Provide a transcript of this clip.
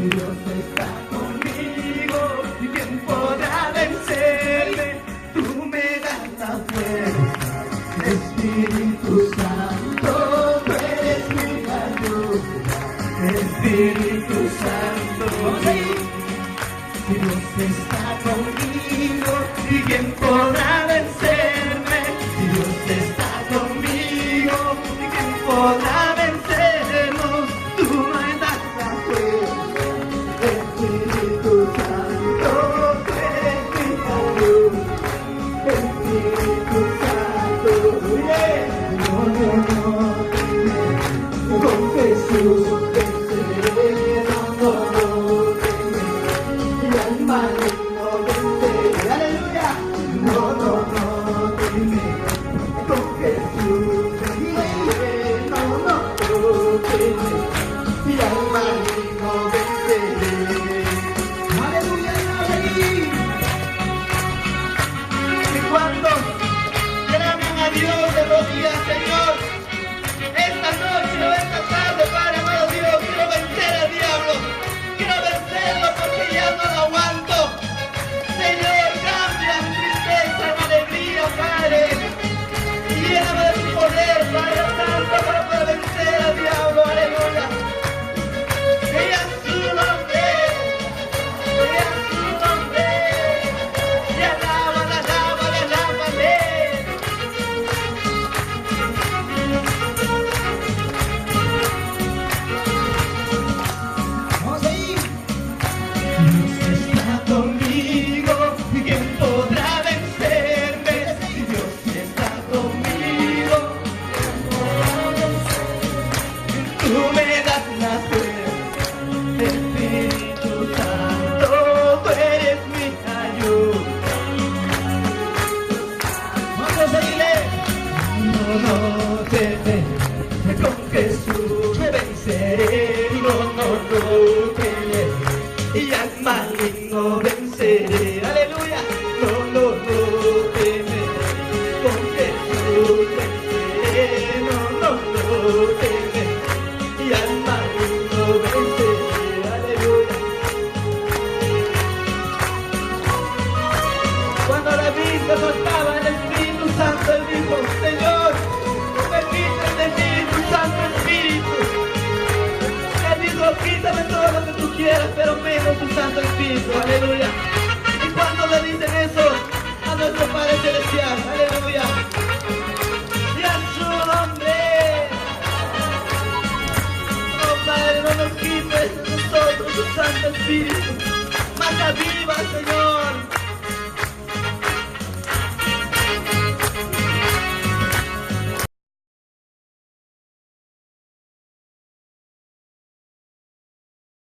Dios está conmigo, ¿y quién podrá vencerme? Tú me das la fuerza, Espíritu Santo, tú eres mi ayuda, Espíritu Santo. Dios está conmigo, ¿y quién podrá vencerme? Dios está conmigo, ¿y quién podrá vencernos? Tú me das la fuerza, Espíritu Santo, tú eres mi ayuda, Espíritu Santo. Con Jesús venceré, no temeré, y al maligno venceré, aleluya, no temeré, con Jesús venceré, no temeré, y al maligno venceré, aleluya, aleluya. Y cuando clamen a Dios de rodillas, Señor, esta noche o esta tarde, Padre amado Dios, quiero vencer al diablo, quiero vencerlo porque ya no lo aguanto. Señor, cambia mi tristeza en alegría, Padre, y lléname de tu poder, Padre Santo, para poder vencer al diablo, aleluya. Que a su nombre, que a su nombre, y alábale, alábale, alábale. Vamos ahí. Dios está conmigo, ¿y quién podrá vencerme? Dios está conmigo, tú me das la fuerza, Espíritu Santo, tú eres mi ayuda. Vamos a seguirle. No temeré, con Jesús me venceré, no temeré, y al maligno venceré, aleluya, no temeré, con Jesús venceré, no temeré, y al maligno venceré, aleluya. Cuando la vista no estaba, el Espíritu Santo, él dijo, Señor, permíteme el Espíritu Santo, Espíritu. Él dijo, quítame todo lo que tú quieras, pero menos tu Santo Espíritu, aleluya. Y cuando le dicen eso a nuestro Padre Celestial, aleluya, y a su nombre, oh Padre, no nos quites de nosotros tu Santo Espíritu, más aviva, Señor.